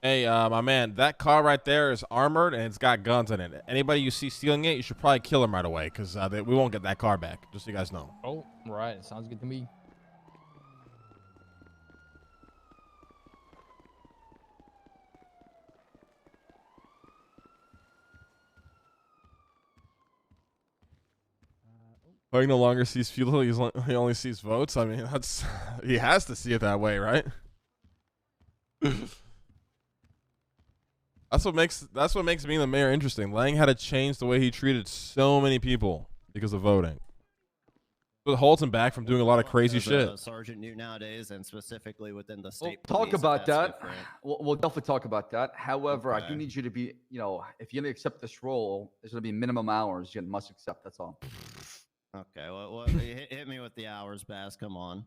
Hey, my man, that car right there is armored and it's got guns in it. Anybody you see stealing it, you should probably kill him right away because we won't get that car back. Just so you guys know. Oh, right. Sounds good to me. He no longer sees fuel; he only sees votes. I mean, that's he has to see it that way, right? That's what makes being the mayor interesting. Lang had to change the way he treated so many people because of voting. But it holds him back from doing a lot of crazy shit. Sergeant Newt nowadays, and specifically within the state. We'll talk police, about that. different. We'll definitely talk about that. However, Okay. I do need you to be, if you're gonna accept this role, there's gonna be minimum hours you must accept. That's all. Okay, well, hit me with the hours, Bass. Come on.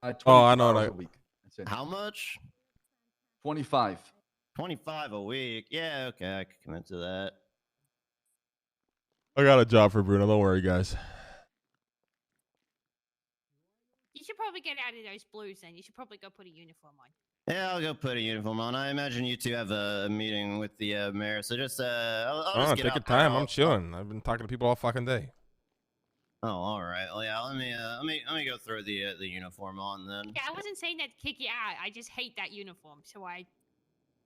Oh, I 25 know, hours like- a week. That's it. How much? 25. 25 a week. Yeah, okay, I could commit to that. I got a job for Bruno. Don't worry, guys. You should probably get out of those blues then. You should probably go put a uniform on. Yeah, I'll go put a uniform on. I imagine you two have a meeting with the mayor, so just I'll Oh, just get take your out there. time. I'm chilling. I've been talking to people all fucking day. Oh, all right. Well, yeah. Let me go throw the uniform on then. Yeah, I wasn't saying that to kick you out. I just hate that uniform, so I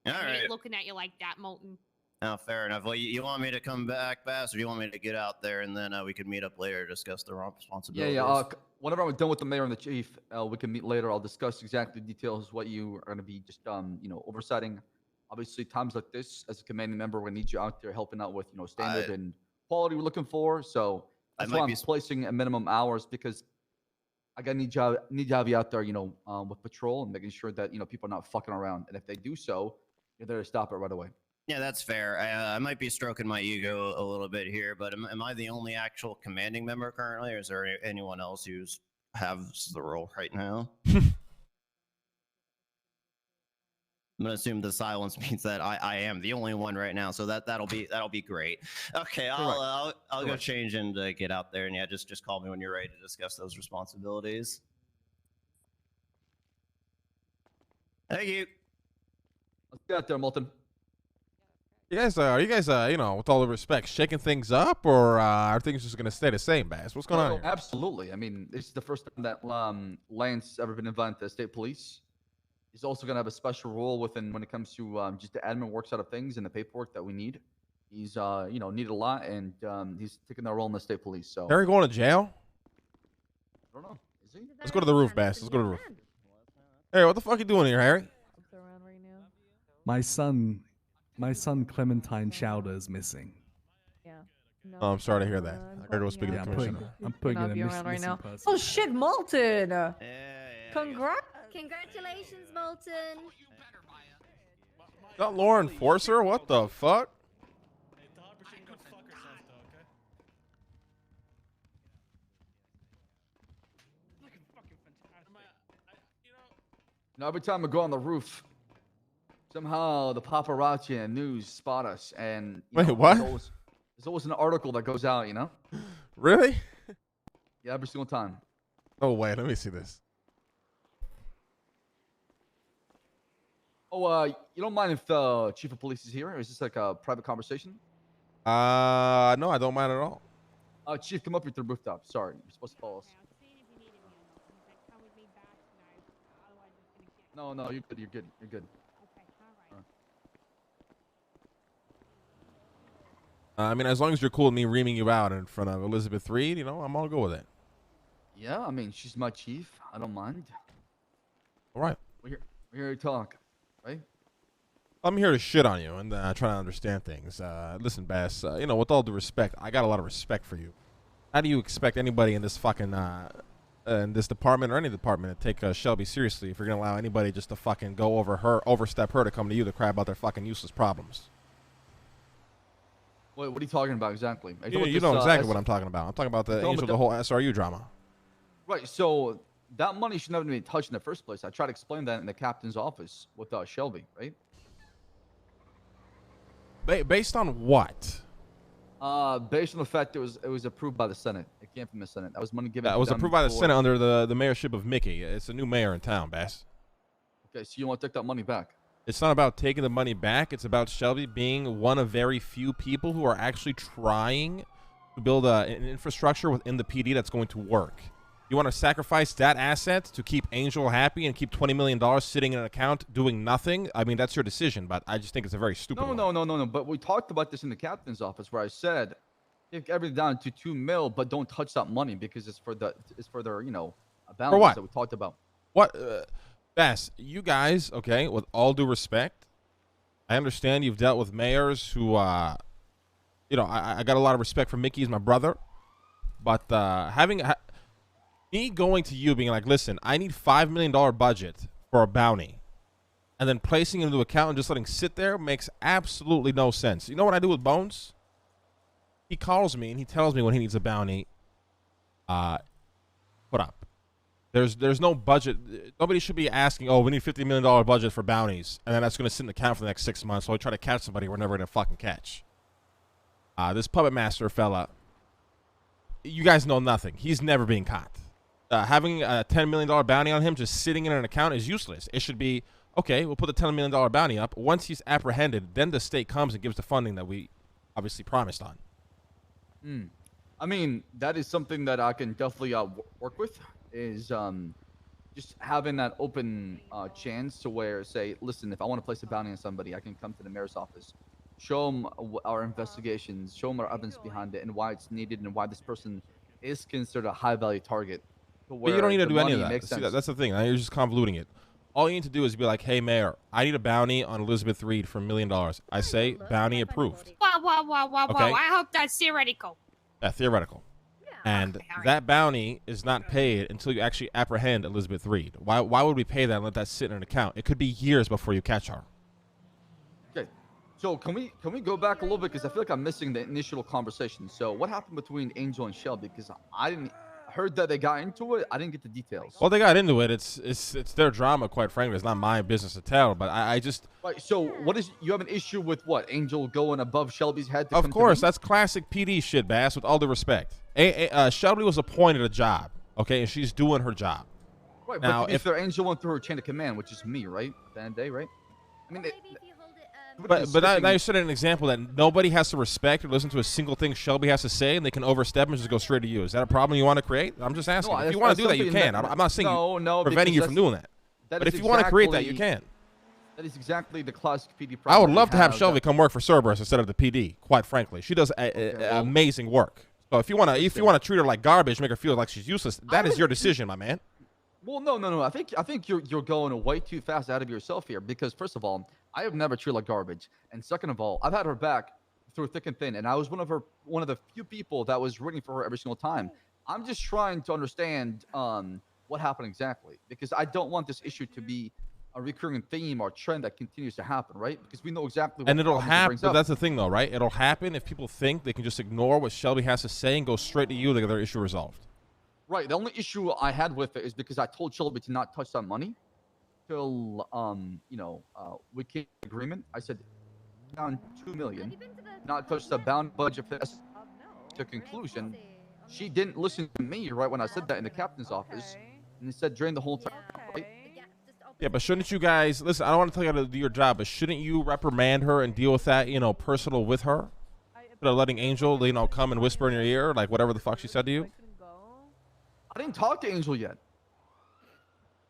All hate right. looking at you like that, Molten. Oh, fair enough. Well, you want me to come back, Bass, or do you want me to get out there and then we could meet up later, discuss the responsibilities? Yeah. Whenever I'm done with the mayor and the chief, we can meet later. I'll discuss exactly the details, what you are going to be just, oversighting. Obviously, times like this, as a commanding member, we're going to need you out there helping out with, standard and quality we're looking for. So that's why I'm placing a minimum hours because I need to have you out there, with patrol and making sure that, people are not fucking around. And if they do so, you're there to stop it right away. Yeah, that's fair. I might be stroking my ego a little bit here, but am I the only actual commanding member currently, or is there anyone else who's has the role right now? I'm gonna assume the silence means that I am the only one right now, so that'll be great. Okay, I'll go change and get out there, and yeah, just call me when you're ready to discuss those responsibilities. Thank you. Let's get out there, Molten. Are you guys, with all the respect, shaking things up, or are things just gonna stay the same, Bass? What's going on here? Absolutely. I mean, this is the first time that Lance ever been invited to the state police. He's also going to have a special role when it comes to just the admin work side of things and the paperwork that we need. He's, needed a lot, and he's taking that role in the state police. So Harry going to jail? I don't know. Is he? Let's go to the roof, Bass. Let's go to the roof. Hey, what the fuck you doing here, Harry? My son Clementine Chowder is missing. Yeah. No, Oh, I'm sorry to hear that. I gotta go speak to the I'm commissioner. putting Cannot in be a around right missing now. person. Oh shit, Molten! Yeah. Congrats! Congratulations, Molten. Got law enforcer? What the fuck? Every time I go on the roof, somehow the paparazzi and news spot us, and Wait, what? There's always an article that goes out, Really? Yeah, every single time. Oh wait, let me see this. Oh, you don't mind if chief of police is here, or is this like a private conversation? No, I don't mind at all. Chief, come up here to the rooftop. Sorry, you're supposed to follow us. No, you're good. You're good. You're good. I mean, as long as you're cool with me reaming you out in front of Elizabeth Reed, I'm all good with it. Yeah, I mean, she's my chief. I don't mind. All right. We're here to talk, right? I'm here to shit on you and try to understand things. Listen, Bass, with all due respect, I got a lot of respect for you. How do you expect anybody in this fucking, in this department or any department to take Shelby seriously if you're going to allow anybody just to fucking overstep her to come to you to cry about their fucking useless problems? Wait, what are you talking about exactly? You know exactly what I'm talking about. I'm talking about the angel of the whole SRU drama. Right, so that money should never be touched in the first place. I tried to explain that in the captain's office with Shelby, right? Based on what? Based on the fact it was approved by the Senate. It came from the Senate. That was money given. It was approved by the Senate under the mayorship of Mickey. It's a new mayor in town, Bass. Okay, so you want to take that money back? It's not about taking the money back. It's about Shelby being one of very few people who are actually trying to build an infrastructure within the PD that's going to work. You want to sacrifice that asset to keep Angel happy and keep $20 million sitting in an account doing nothing? I mean, that's your decision, but I just think it's a very stupid one. No. But we talked about this in the captain's office where I said, take everything down to 2 mil, but don't touch that money because it's for their, balances what? that we talked about. What? Bass, you guys, okay, with all due respect, I understand you've dealt with mayors who, I got a lot of respect for Mickey. He's my brother. But me going to you being like, listen, I need $5 million budget for a bounty, and then placing it into account and just letting it sit there makes absolutely no sense. You know what I do with Bones? He calls me and he tells me when he needs a bounty put up. There's no budget. Nobody should be asking, oh, we need $50 million budget for bounties, and then that's going to sit in the account for the next 6 months while we try to catch somebody we're never going to fucking catch. This puppet master fella, you guys know nothing. He's never being caught. Having a $10 million bounty on him just sitting in an account is useless. It should be, okay, we'll put the $10 million bounty up. Once he's apprehended, then the state comes and gives the funding that we obviously promised on. I mean, that is something that I can definitely work with, is just having that open chance to where, say, listen, if I want to place a bounty on somebody, I can come to the mayor's office, show them our investigations, show them our evidence behind it and why it's needed and why this person is considered a high-value target. But you don't need to do any of that. See, that's the thing. Now you're just convoluting it. All you need to do is be like, hey, Mayor, I need a bounty on Elizabeth Reed for $1 million. I say, bounty approved. Wow. Okay. I hope that's theoretical. Theoretical. And that bounty is not paid until you actually apprehend Elizabeth Reed. Why would we pay that and let that sit in an account? It could be years before you catch her. Okay. So can we go back a little bit, because I feel like I'm missing the initial conversation. So what happened between Angel and Shelby? Because I heard that they got into it. I didn't get the details. Well, they got into it. It's their drama, quite frankly. It's not my business to tell. But I just Right. So you have an issue with what? Angel going above Shelby's head? Of course, that's classic PD shit, Bass, with all due respect. Shelby was appointed a job, okay, and she's doing her job. Right, now, but if their Angel went through her chain of command, which is me, right? At the end of the day, right? I mean, but now you set an example that nobody has to respect or listen to a single thing Shelby has to say, and they can overstep and just go straight to you. Is that a problem you want to create? I'm just asking. If you want to do that, you can. I'm not saying preventing you from doing that. But if you want to create that, you can. That is exactly the classic PD problem. I would love to have Shelby come work for Cerberus instead of the PD. Quite frankly, she does amazing work. So if you want to treat her like garbage, make her feel like she's useless, that is your decision, my man. Well, no. I think you're going way too fast out of yourself here, because first of all, I have never treated her like garbage, and second of all, I've had her back through thick and thin, and I was one of the few people that was rooting for her every single time. I'm just trying to understand what happened exactly, because I don't want this issue to be a recurring theme or trend that continues to happen, right? Because we know exactly what and it'll happen. But up. That's the thing, though, right? It'll happen if people think they can just ignore what Shelby has to say and go straight to you to get their issue resolved. Right. The only issue I had with it is because I told Shelby to not touch that money till we came to an agreement. I said down $2 million, not touch the bound budget for this to conclusion. She didn't listen to me right when I said that in the captain's office, and he said drain the whole time. Right? Yeah, but shouldn't you guys listen? I don't want to tell you how to do your job, but shouldn't you reprimand her and deal with that, personal with her, instead of letting Angel, come and whisper in your ear like whatever the fuck she said to you? I didn't talk to Angel yet.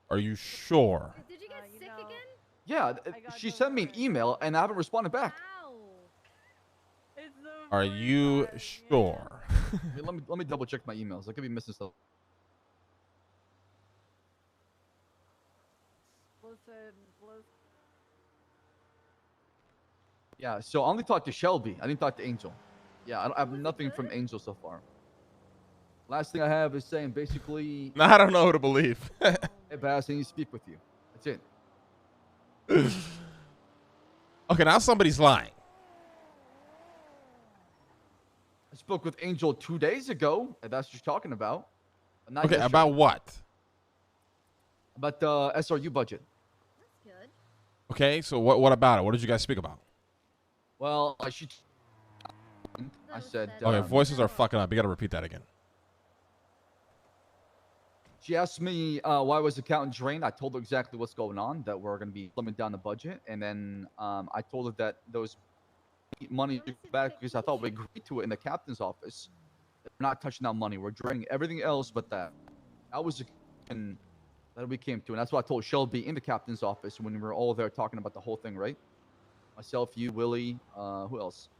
Are you sure? Did you get sick again? Yeah, she sent me an email and I haven't responded back. Ow. Are you sure? Hey, let me double check my emails. I could be missing stuff. Yeah, so I only talked to Shelby. I didn't talk to Angel. Yeah, I have nothing from Angel so far. Last thing I have is saying basically... No, I don't know who to believe. Hey, Bass, I need to speak with you. That's it. Okay, now somebody's lying. I spoke with Angel 2 days ago, if that's what you're talking about. Not Okay, yesterday. about what? About the SRU budget. That's good. Okay, so what about it? What did you guys speak about? Well, I said... Okay, voices are fucking up. You gotta repeat that again. She asked me why was the accountant drained. I told her exactly what's going on, that we're going to be slimming down the budget. And then I told her that those money back because I thought we agreed to it in the captain's office. We're not touching that money. We're draining everything else but that. That was the conclusion that we came to. And that's what I told Shelby in the captain's office when we were all there talking about the whole thing, right? Myself, you, Willie, who else?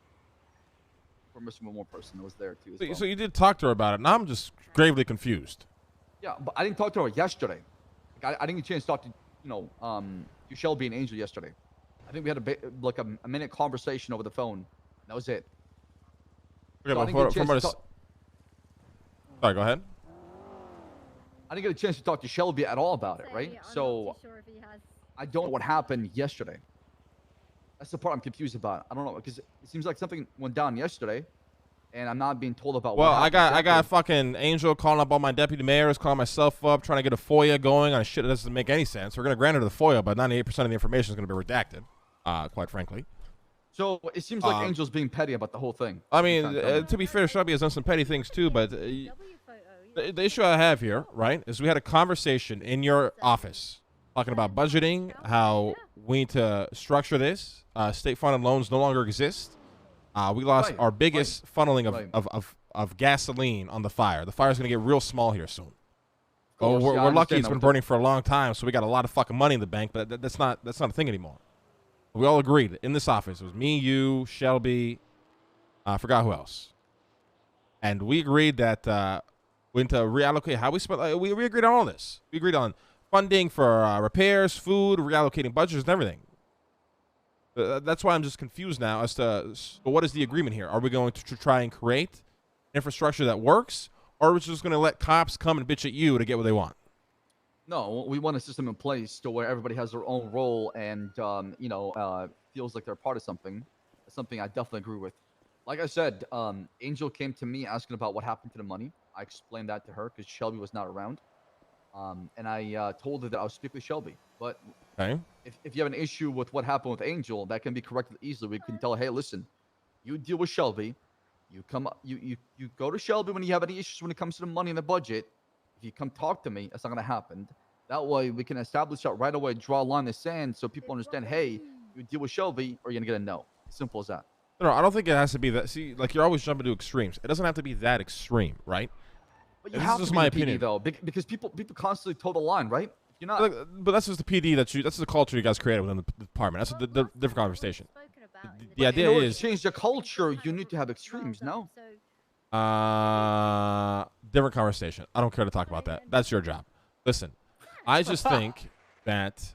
We're missing one more person that was there too. As well. So you did talk to her about it. Now I'm just gravely confused. Yeah, but I didn't talk to her yesterday. Like, I didn't get a chance to talk to, to Shelby and Angel yesterday. I think we had a minute conversation over the phone. That was it. Okay, So I but didn't get a chance to sorry, go ahead. I didn't get a chance to talk to Shelby at all about it, right? I'm not So too sure if he has. I don't know what happened yesterday. That's the part I'm confused about. I don't know because it seems like something went down yesterday, and I'm not being told about. Well, what I got happened. fucking Angel calling up all my deputy mayors, calling myself up, trying to get a FOIA going on shit that doesn't make any sense. We're gonna grant her the FOIA, but 98% of the information is gonna be redacted. Quite frankly. So it seems like Angel's being petty about the whole thing. I mean, to be fair, Shelby has done some petty things too, but W photo. the issue I have here, right, is we had a conversation in your office talking about budgeting, how we need to structure this. State-funded loans no longer exist. We lost our biggest funneling of gasoline on the fire. The fire's going to get real small here soon. course, we're yeah, I lucky understand it's that been with the- burning for a long time, so we got a lot of fucking money in the bank, but that's not a thing anymore. We all agreed in this office. It was me, you, Shelby, I forgot who else. And we agreed that we need to reallocate how we spend. We agreed on all this. We agreed on funding for repairs, food, reallocating budgets, and everything. That's why I'm just confused now as to what is the agreement here. Are we going to try and create infrastructure that works, or are we just going to let cops come and bitch at you to get what they want? No, we want a system in place to where everybody has their own role and feels like they're part of something. That's something I definitely agree with. Like I said, Angel came to me asking about what happened to the money. I explained that to her because Shelby was not around, and I told her that I'll speak with Shelby. But Okay. if you have an issue with what happened with Angel, that can be corrected easily. We can tell her, hey, listen, you deal with Shelby. You go to Shelby when you have any issues when it comes to the money and the budget. If you come talk to me, that's not going to happen. That way, we can establish that right away, draw a line in the sand so people understand, hey, you deal with Shelby or you're going to get a no. Simple as that. No, I don't think it has to be that. See, like, you're always jumping to extremes. It doesn't have to be that extreme, right? But you This have is to just be my in the PD, opinion. though, because people constantly toe the line, right? You're not. But that's just the PD that's the culture you guys created within the department. That's a different conversation. The idea in order is to change the culture, you need to have extremes, no? different conversation. I don't care to talk about that. That's your job. Listen, I just think that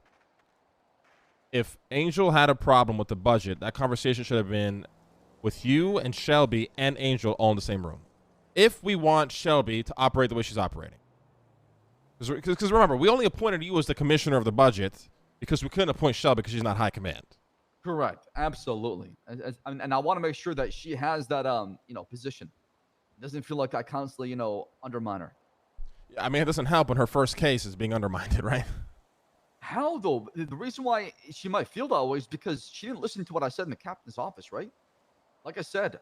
if Angel had a problem with the budget, that conversation should have been with you and Shelby and Angel all in the same room. If we want Shelby to operate the way she's operating. Because remember, we only appointed you as the commissioner of the budget because we couldn't appoint Shelby because she's not high command. Correct. Absolutely. And I want to make sure that she has that, position. It doesn't feel like I constantly, undermine her. I mean, it doesn't help when her first case is being undermined, right? How, though? The reason why she might feel that way is because she didn't listen to what I said in the captain's office, right? Like I said,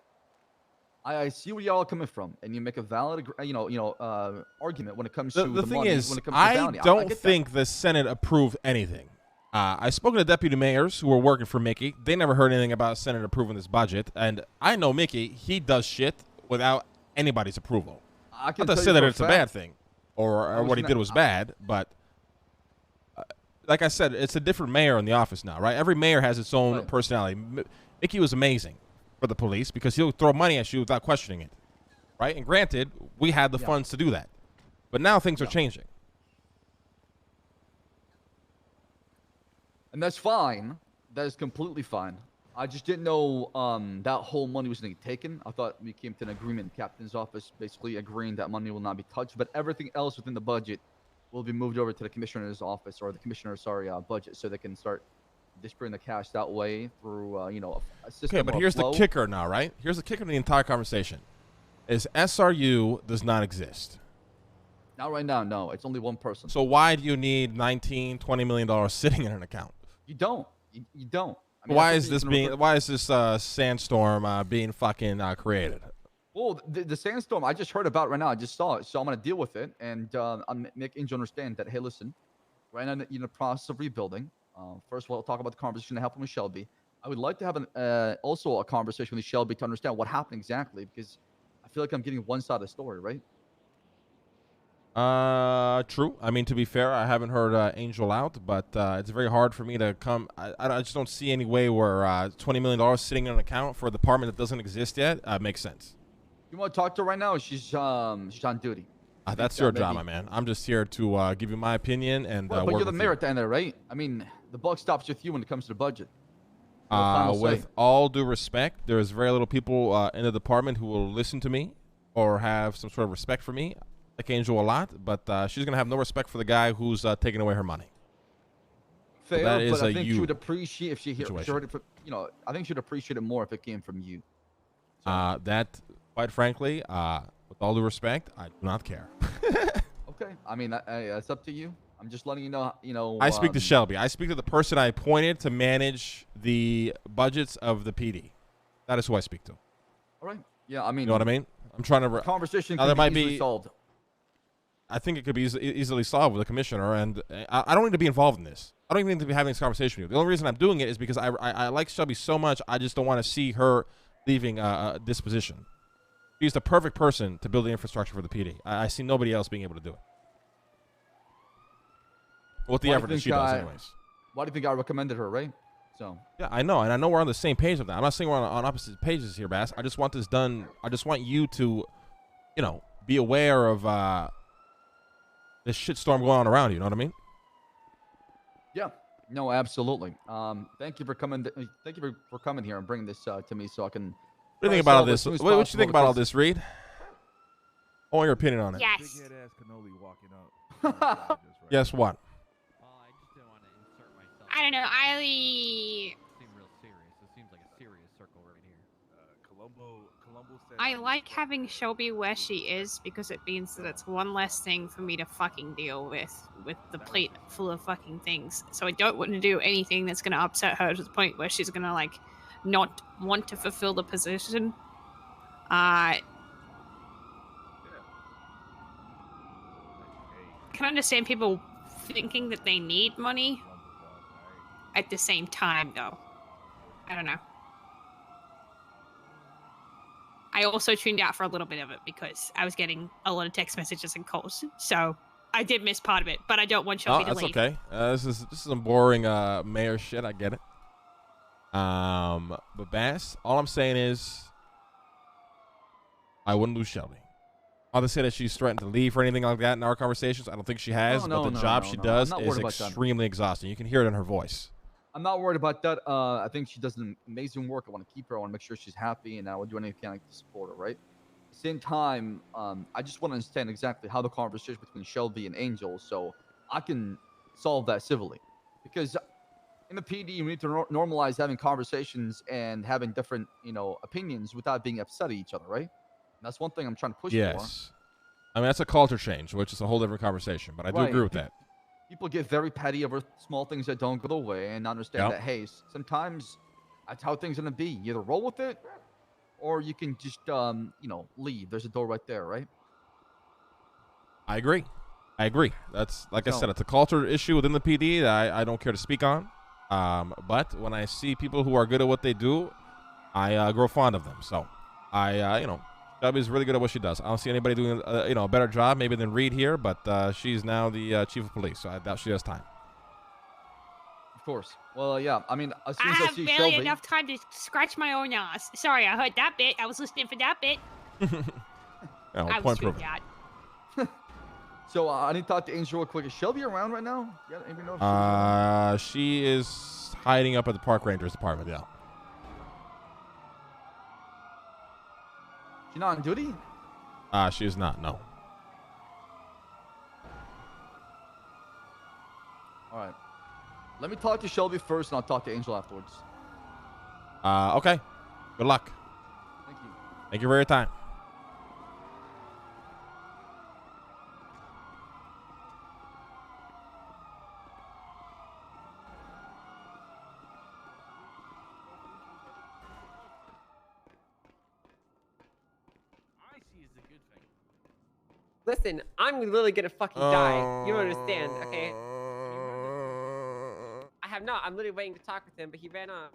I see where y'all are coming from, and you make a valid, argument when it comes to The the thing money, is, when it comes to I bounty. don't get think the Senate approved anything. I spoke to the deputy mayors who were working for Mickey. They never heard anything about Senate approving this budget, and I know Mickey. He does shit without anybody's approval. I can Not to tell say you that for it's a fact- bad thing, or what he did was bad, but like I said, it's a different mayor in the office now, right? Every mayor has its own Right. personality. Mickey was amazing for the police because he'll throw money at you without questioning it, right? And granted, we had the funds to do that, but now things are changing. And that's fine. That is completely fine. I just didn't know that whole money was going to get taken. I thought we came to an agreement in the captain's office, basically agreeing that money will not be touched, but everything else within the budget will be moved over to the commissioner's office or the commissioner's budget, so they can start dispersing the cash that way through a system. Okay, but or a here's the flow. kicker now, right? Here's the kicker in the entire conversation: is SRU does not exist. Not right now. No, it's only one person. So why do you need $19-20 million sitting in an account? You don't. You don't. I mean, Why that's is something you this can sandstorm being fucking created? Well, the sandstorm I just heard about right now. I just saw it, so I'm gonna deal with it, and I'll make Angel understand that. Hey, listen, right now you're in the process of rebuilding. First, we'll talk about the conversation that happened with Shelby. I would like to have also a conversation with Shelby to understand what happened exactly, because I feel like I'm getting one side of the story, right? True. I mean, to be fair, I haven't heard Angel out, but it's very hard for me to come. I just don't see any way where $20 million sitting in an account for a department that doesn't exist yet makes sense. You want to talk to her right now? Or she's on duty. That's your job, my man. I'm just here to give you my opinion and Well, but work you're the with mayor you. at the end of it, right? I mean, the buck stops with you when it comes to the budget. You have final say. With all due respect, there's very little people in the department who will listen to me or have some sort of respect for me. I like Angel a lot, but she's gonna have no respect for the guy who's taking away her money. Fair, that is but I a think you she would appreciate if she situation. heard it from, I think she'd appreciate it more if it came from you. That, quite frankly, with all due respect, I do not care. Okay, I mean, it's up to you. I'm just letting you know. I speak to Shelby. I speak to the person I appointed to manage the budgets of the PD. That is who I speak to. All right. Yeah, I mean, You know what I mean? I'm trying to. Conversation Now, can there might be easily be solved. I think it could be easily solved with a commissioner, and I don't need to be involved in this. I don't even need to be having this conversation with you. The only reason I'm doing it is because I like Shelby so much. I just don't want to see her leaving this position. She's the perfect person to build the infrastructure for the PD. I see nobody else being able to do it. With the effort that she does, anyways. Why do you think I recommended her, right? So. Yeah, I know, and I know we're on the same page with that. I'm not saying we're on opposite pages here, Bass. I just want this done. I just want you to, be aware of this shitstorm going on around you. You know what I mean? Yeah. No, absolutely. Thank you for coming. Thank you for coming here and bringing this to me so I can. What do you think about all this? What do you think about all this, Reed? I want your opinion on it. Yes. Yes, what? I don't know. I like having Shelby where she is because it means that it's one less thing for me to fucking deal with the plate full of fucking things. So I don't want to do anything that's going to upset her to the point where she's going to not want to fulfill the position. I can understand people thinking that they need money. At the same time, though, I don't know. I also tuned out for a little bit of it because I was getting a lot of text messages and calls, so I did miss part of it. But I don't want Shelby to leave. That's okay. This is some boring mayor shit. I get it. But Bass, all I'm saying is, I wouldn't lose Shelby. Not to say that she's threatened to leave or anything like that in our conversations. I don't think she has. But the job she does is extremely exhausting. You can hear it in her voice. I'm not worried about that. I think she does an amazing work. I want to keep her. I want to make sure she's happy, and I would do anything to support her, right? At the same time, I just want to understand exactly how the conversation between Shelby and Angel, so I can solve that civilly. Because in the PD, we need to normalize having conversations and having different, opinions without being upset at each other, right? And that's one thing I'm trying to push for. Yes. I mean, that's a culture change, which is a whole different conversation, but I do agree with that. People get very petty over small things that don't go the way and understand that, hey, sometimes that's how things are going to be. You either roll with it or you can just, leave. There's a door right there, right? I agree. That's, like I said, it's a culture issue within the PD that I don't care to speak on. But when I see people who are good at what they do, I grow fond of them. So Shelby's really good at what she does. I don't see anybody doing a better job maybe than Reed here, but she's now the chief of police, so I doubt she has time. Of course. Well, yeah. I mean, as soon I as I have see barely Shelby, enough time to scratch my own ass. Sorry, I heard that bit. I was listening for that bit. I was tuned out. So I need to talk to Angel real quick. Is Shelby around right now? Yeah, anybody know if she is hiding up at the park rangers department. Yeah. She's not on duty? She is not. No. All right. Let me talk to Shelby first, and I'll talk to Angel afterwards. Okay. Good luck. Thank you. Thank you for your time. Listen, I'm literally gonna fucking die. You don't understand, okay? I have not. I'm literally waiting to talk with him, but he ran off.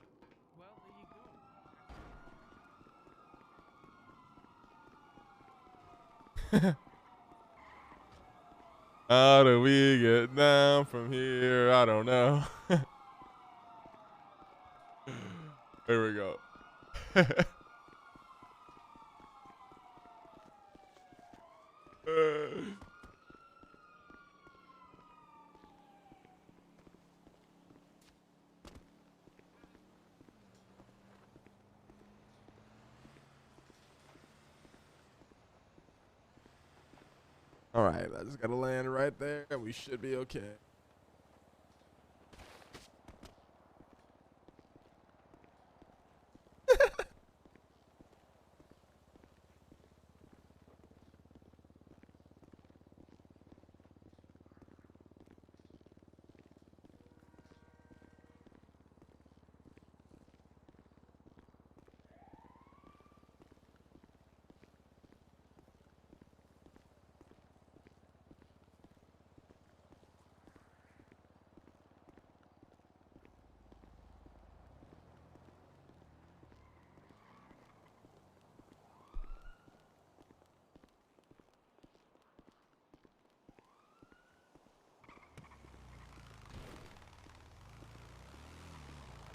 How do we get down from here? I don't know. Here we go. All right, I just gotta land right there. We should be okay.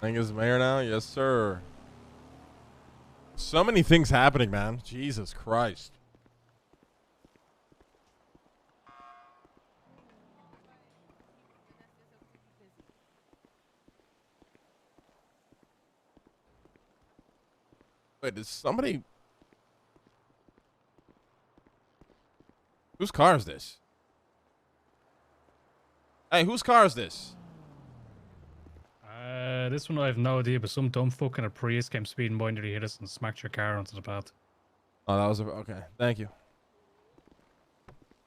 I think it's mayor now. Yes, sir. So many things happening, man. Jesus Christ. Wait, is somebody... Whose car is this? Hey, whose car is this? This one I have no idea, but some dumb fucking a Prius came speeding by, nearly hit us and smacked your car onto the path. Oh, that was... Okay, thank you.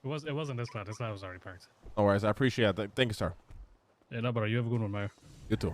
It wasn't this lad. This lad was already parked. No worries, I appreciate that. Thank you, sir. Yeah, no, but you have a good one, Mayor. You too.